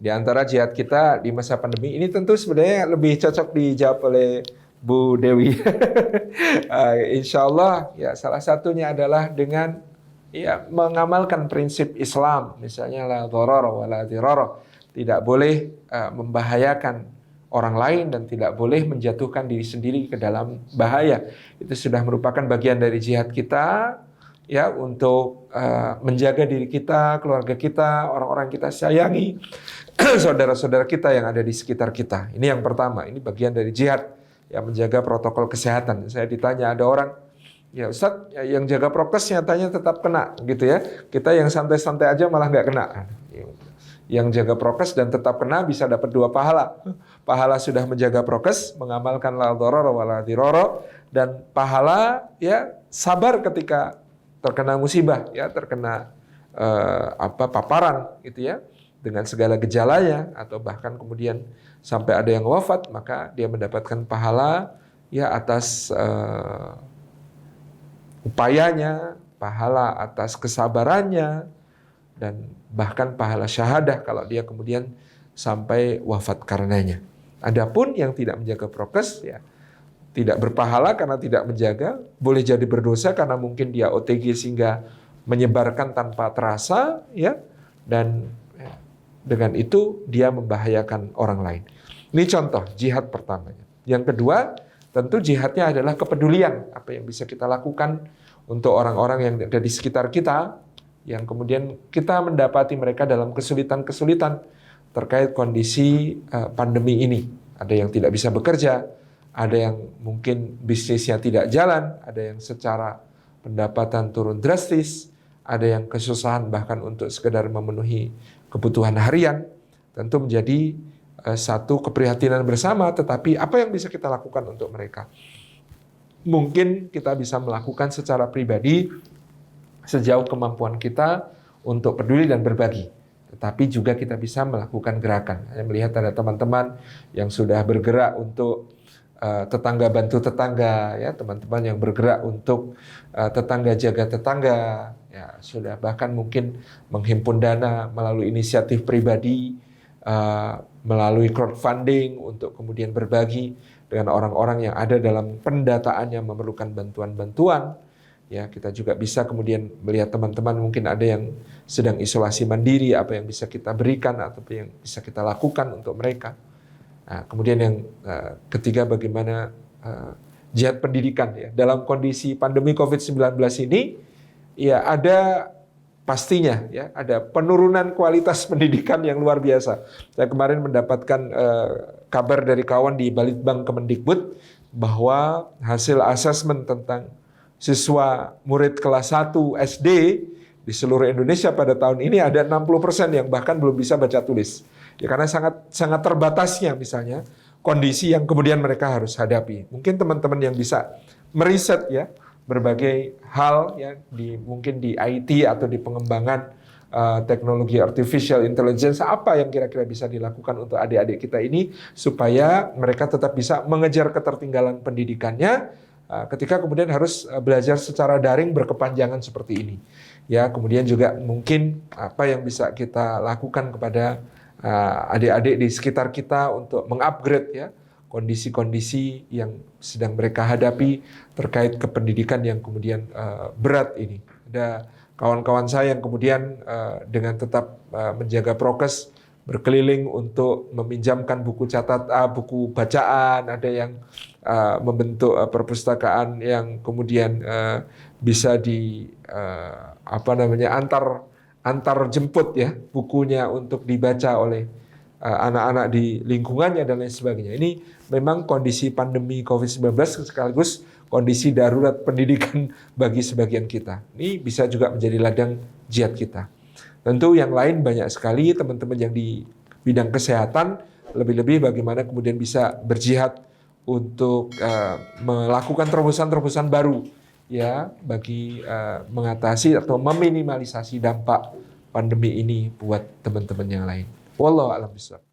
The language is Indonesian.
Di antara jihad kita di masa pandemi ini tentu sebenarnya lebih cocok dijawab oleh Bu Dewi. Insya Allah ya salah satunya adalah dengan ya mengamalkan prinsip Islam, misalnya la dharara wa la dirara. Tidak boleh membahayakan orang lain dan tidak boleh menjatuhkan diri sendiri ke dalam bahaya. Itu sudah merupakan bagian dari jihad kita ya untuk menjaga diri kita, keluarga kita, orang-orang kita sayangi, saudara-saudara kita yang ada di sekitar kita. Ini yang pertama, ini bagian dari jihad ya, menjaga protokol kesehatan. Saya ditanya ada orang, ya Ustadz, yang jaga prokes nyatanya tetap kena gitu ya. Kita yang santai-santai aja malah nggak kena. Yang jaga prokes dan tetap kena bisa dapat 2 pahala. Pahala sudah menjaga prokes, mengamalkan la dharara wa la dirara, dan pahala ya sabar ketika terkena musibah ya, terkena paparan gitu ya, dengan segala gejalanya atau bahkan kemudian sampai ada yang wafat, maka dia mendapatkan pahala ya atas upayanya, pahala atas kesabarannya, dan bahkan pahala syahadah kalau dia kemudian sampai wafat karenanya. Adapun yang tidak menjaga prokes ya tidak berpahala karena tidak menjaga, boleh jadi berdosa karena mungkin dia OTG sehingga menyebarkan tanpa terasa ya, dan ya, dengan itu dia membahayakan orang lain. Ini contoh jihad pertamanya. Yang kedua, tentu jihadnya adalah kepedulian, apa yang bisa kita lakukan untuk orang-orang yang ada di sekitar kita, yang kemudian kita mendapati mereka dalam kesulitan-kesulitan terkait kondisi pandemi ini. Ada yang tidak bisa bekerja, ada yang mungkin bisnisnya tidak jalan, ada yang secara pendapatan turun drastis, ada yang kesusahan bahkan untuk sekedar memenuhi kebutuhan harian. Tentu menjadi satu keprihatinan bersama, tetapi apa yang bisa kita lakukan untuk mereka? Mungkin kita bisa melakukan secara pribadi sejauh kemampuan kita untuk peduli dan berbagi. Tetapi juga kita bisa melakukan gerakan. Saya melihat ada teman-teman yang sudah bergerak untuk tetangga bantu tetangga, ya, teman-teman yang bergerak untuk tetangga jaga tetangga, ya, sudah bahkan mungkin menghimpun dana melalui inisiatif pribadi, melalui crowdfunding untuk kemudian berbagi dengan orang-orang yang ada dalam pendataan yang memerlukan bantuan-bantuan. Ya, kita juga bisa kemudian melihat teman-teman mungkin ada yang sedang isolasi mandiri, apa yang bisa kita berikan atau yang bisa kita lakukan untuk mereka. Nah, kemudian yang ketiga, bagaimana jihad pendidikan ya. Dalam kondisi pandemi COVID-19 ini ya ada pastinya ya ada penurunan kualitas pendidikan yang luar biasa. Saya kemarin mendapatkan kabar dari kawan di Balitbang Kemendikbud bahwa hasil asesmen tentang siswa murid kelas 1 SD di seluruh Indonesia pada tahun ini ada 60% yang bahkan belum bisa baca tulis. Ya, karena sangat terbatasnya misalnya kondisi yang kemudian mereka harus hadapi. Mungkin teman-teman yang bisa meriset ya berbagai hal ya mungkin di IT atau di pengembangan teknologi artificial intelligence, apa yang kira-kira bisa dilakukan untuk adik-adik kita ini supaya mereka tetap bisa mengejar ketertinggalan pendidikannya ketika kemudian harus belajar secara daring berkepanjangan seperti ini. Ya, kemudian juga mungkin apa yang bisa kita lakukan kepada adik-adik di sekitar kita untuk mengupgrade ya kondisi-kondisi yang sedang mereka hadapi terkait kependidikan yang kemudian berat ini. Ada kawan-kawan saya yang kemudian dengan tetap menjaga prokes berkeliling untuk meminjamkan buku buku bacaan, ada yang membentuk perpustakaan yang kemudian bisa antar jemput ya bukunya untuk dibaca oleh anak-anak di lingkungannya dan lain sebagainya. Ini memang kondisi pandemi COVID-19 sekaligus kondisi darurat pendidikan bagi sebagian kita. Ini bisa juga menjadi ladang jihad kita. Tentu yang lain banyak sekali teman-teman yang di bidang kesehatan, lebih-lebih bagaimana kemudian bisa berjihad untuk melakukan terobosan-terobosan baru ya bagi mengatasi atau meminimalisasi dampak pandemi ini buat teman-teman yang lain. Wallahu a'lam bishawab.